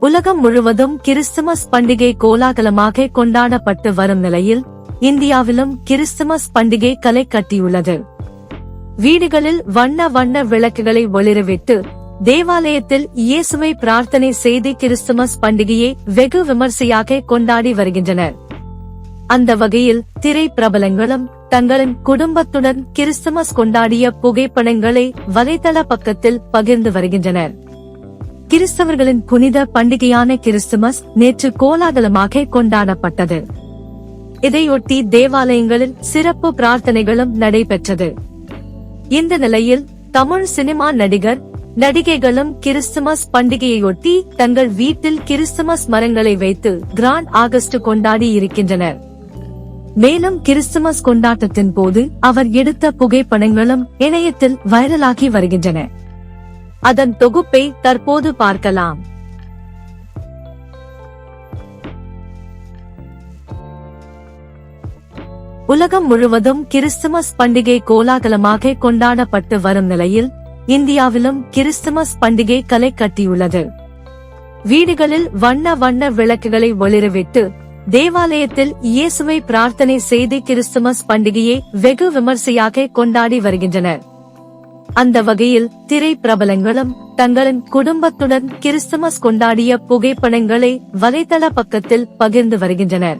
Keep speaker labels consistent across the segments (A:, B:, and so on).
A: உலகம் முழுவதும் கிறிஸ்துமஸ் பண்டிகை கோலாகலமாக கொண்டாடப்பட்டு வரும் நிலையில் இந்தியாவிலும் கிறிஸ்துமஸ் பண்டிகை களை கட்டியுள்ளது. வீடுகளில் வண்ண வண்ண விளக்குகளை ஒளிரவிட்டு தேவாலயத்தில் இயேசுவை பிரார்த்தனை செய்து கிறிஸ்துமஸ் பண்டிகையை வெகு விமர்சையாக கொண்டாடி வருகின்றனர். அந்த வகையில் திரை பிரபலங்களும் தங்களின் குடும்பத்துடன் கிறிஸ்துமஸ் கொண்டாடிய புகைப்படங்களை வலைதள பக்கத்தில் பகிர்ந்து வருகின்றனர். கிறிஸ்தவர்களின் புனித பண்டிகையான கிறிஸ்துமஸ் நேற்று கோலாகலமாக கொண்டாடப்பட்டது. இதையொட்டி தேவாலயங்களில் சிறப்பு பிரார்த்தனைகளும் நடைபெற்றது. இந்த நிலையில் தமிழ் சினிமா நடிகர் நடிகைகளும் கிறிஸ்துமஸ் பண்டிகையொட்டி தங்கள் வீட்டில் கிறிஸ்துமஸ் மரங்களை வைத்து கிராண்ட் ஆகஸ்ட் கொண்டாடி இருக்கின்றனர். மேலும் கிறிஸ்துமஸ் கொண்டாட்டத்தின் போது அவர் எடுத்த புகைப்படங்களும் இணையத்தில் வைரலாகி வருகின்றன. அதன் தொகுப்பை தற்போது பார்க்கலாம். உலகம் முழுவதும் கிறிஸ்துமஸ் பண்டிகை கோலாகலமாக கொண்டாடப்பட்டு வரும் நிலையில் இந்தியாவிலும் கிறிஸ்துமஸ் பண்டிகை களை கட்டியுள்ளது. வீடுகளில் வண்ண வண்ண விளக்குகளை ஒளிரவிட்டு தேவாலயத்தில் இயேசுவை பிரார்த்தனை செய்து கிறிஸ்துமஸ் பண்டிகையை வெகு விமர்சையாக கொண்டாடி வருகின்றனர். அந்த வகையில் திரை பிரபலங்களும் தங்களின் குடும்பத்துடன் கிறிஸ்துமஸ் கொண்டாடிய புகைப்படங்களை வலைதள பக்கத்தில் பகிர்ந்து வருகின்றனர்.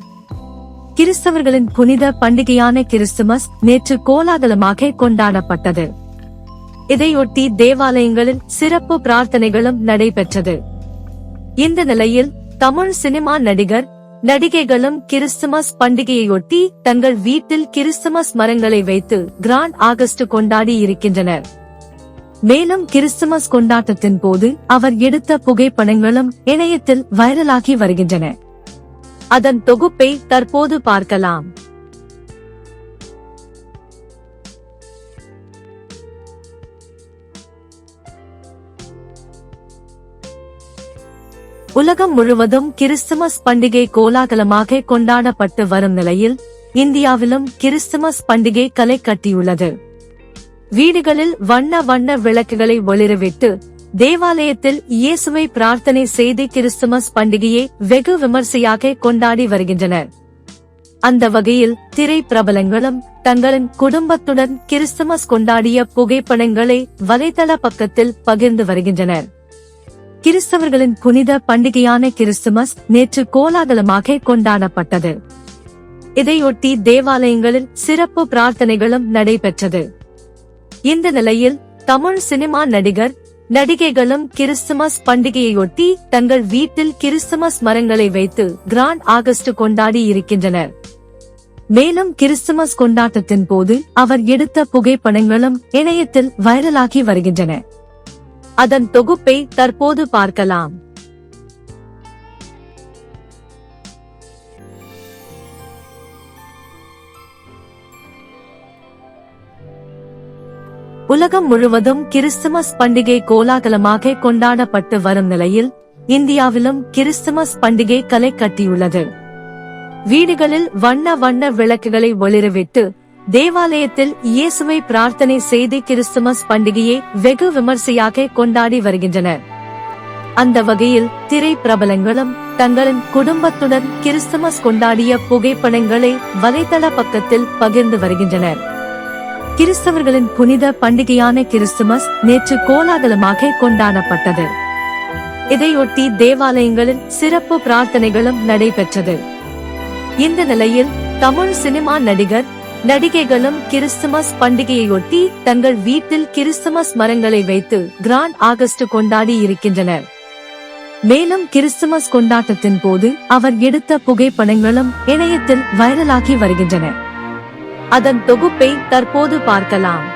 A: கிறிஸ்தவர்களின் புனித பண்டிகையான கிறிஸ்துமஸ் நேற்று கோலாகலமாக கொண்டாடப்பட்டது. இதையொட்டி தேவாலயங்களில் சிறப்பு பிரார்த்தனைகளும் நடைபெற்றது. இந்த நிலையில் தமிழ் சினிமா நடிகர் நடிகைகளும் கிறிஸ்துமஸ் பண்டிகையொட்டி தங்கள் வீட்டில் கிறிஸ்துமஸ் மரங்களை வைத்து கிராண்ட் ஆகஸ்ட் கொண்டாடி இருக்கின்றனர். மேலும் கிறிஸ்துமஸ் கொண்டாட்டத்தின் போது அவர் எடுத்த புகைப்படங்களும் இணையத்தில் வைரலாகி வருகின்றன. அதன் தொகுப்பை தற்போது பார்க்கலாம். உலகம் முழுவதும் கிறிஸ்துமஸ் பண்டிகை கோலாகலமாக கொண்டாடப்பட்டு வரும் நிலையில் இந்தியாவிலும் கிறிஸ்துமஸ் பண்டிகை களை கட்டியுள்ளது. வீடுகளில் வண்ண வண்ண விளக்குகளை ஒளிரவிட்டு தேவாலயத்தில் இயேசுவை பிரார்த்தனை செய்து கிறிஸ்துமஸ் பண்டிகையை வெகு விமர்சையாக கொண்டாடி வருகின்றனர். அந்த வகையில் திரை பிரபலங்களும் தங்களின் குடும்பத்துடன் கிறிஸ்துமஸ் கொண்டாடிய புகைப்படங்களை வலைதள பக்கத்தில் பகிர்ந்து வருகின்றனர். கிறிஸ்தவர்களின் புனித பண்டிகையான கிறிஸ்துமஸ் நேற்று கோலாகலமாக கொண்டாடப்பட்டது. இதையொட்டி தேவாலயங்களில் சிறப்பு பிரார்த்தனைகளும் நடைபெற்றது. இந்த நிலையில் தமிழ் சினிமா நடிகர் நடிகைகளும் கிறிஸ்துமஸ் பண்டிகையொட்டி தங்கள் வீட்டில் கிறிஸ்துமஸ் மரங்களை வைத்து கிராண்ட் ஆகஸ்ட் கொண்டாடி இருக்கின்றனர். மேலும் கிறிஸ்துமஸ் கொண்டாட்டத்தின் போது அவர் எடுத்த புகைப்படங்களும் இணையத்தில் வைரலாகி வருகின்றன. அதன் தொகுப்பை தற்போது பார்க்கலாம். உலகம் முழுவதும் கிறிஸ்துமஸ் பண்டிகை கோலாகலமாக கொண்டாடப்பட்டு வரும் நிலையில் இந்தியாவிலும் கிறிஸ்துமஸ் பண்டிகை களை கட்டியுள்ளது. வீடுகளில் வண்ண வண்ண விளக்குகளை ஒளிரவிட்டு தேவாலயத்தில் இயேசுவை பிரார்த்தனை செய்து கிறிஸ்துமஸ் பண்டிகையை வெகு விமர்சையாக கொண்டாடி வருகின்றனர். அந்த வகையில் திரை பிரபலங்களும் தங்களின் குடும்பத்துடன் கிறிஸ்துமஸ் கொண்டாடிய புகைப்படங்களை வலைதள பக்கத்தில் பகிர்ந்து வருகின்றனர். கிறிஸ்தவர்களின் புனித பண்டிகையான கிறிஸ்துமஸ் நேற்று கோலாகலமாக கொண்டாடப்பட்டது. இதையொட்டி தேவாலயங்களில் சிறப்பு பிரார்த்தனைகளும் நடைபெற்றது. இந்த நிலையில் தமிழ் சினிமா நடிகர் நடிகைகளும் கிறிஸ்துமஸ் பண்டிகையொட்டி தங்கள் வீட்டில் கிறிஸ்துமஸ் மரங்களை வைத்து கிராண்ட் ஆகஸ்ட் கொண்டாடி இருக்கின்றனர். மேலும் கிறிஸ்துமஸ் கொண்டாட்டத்தின் போது அவர் எடுத்த புகைப்படங்களும் இணையத்தில் வைரலாகி வருகின்றன. அதன் தொகுப்பை தற்போது பார்க்கலாம்.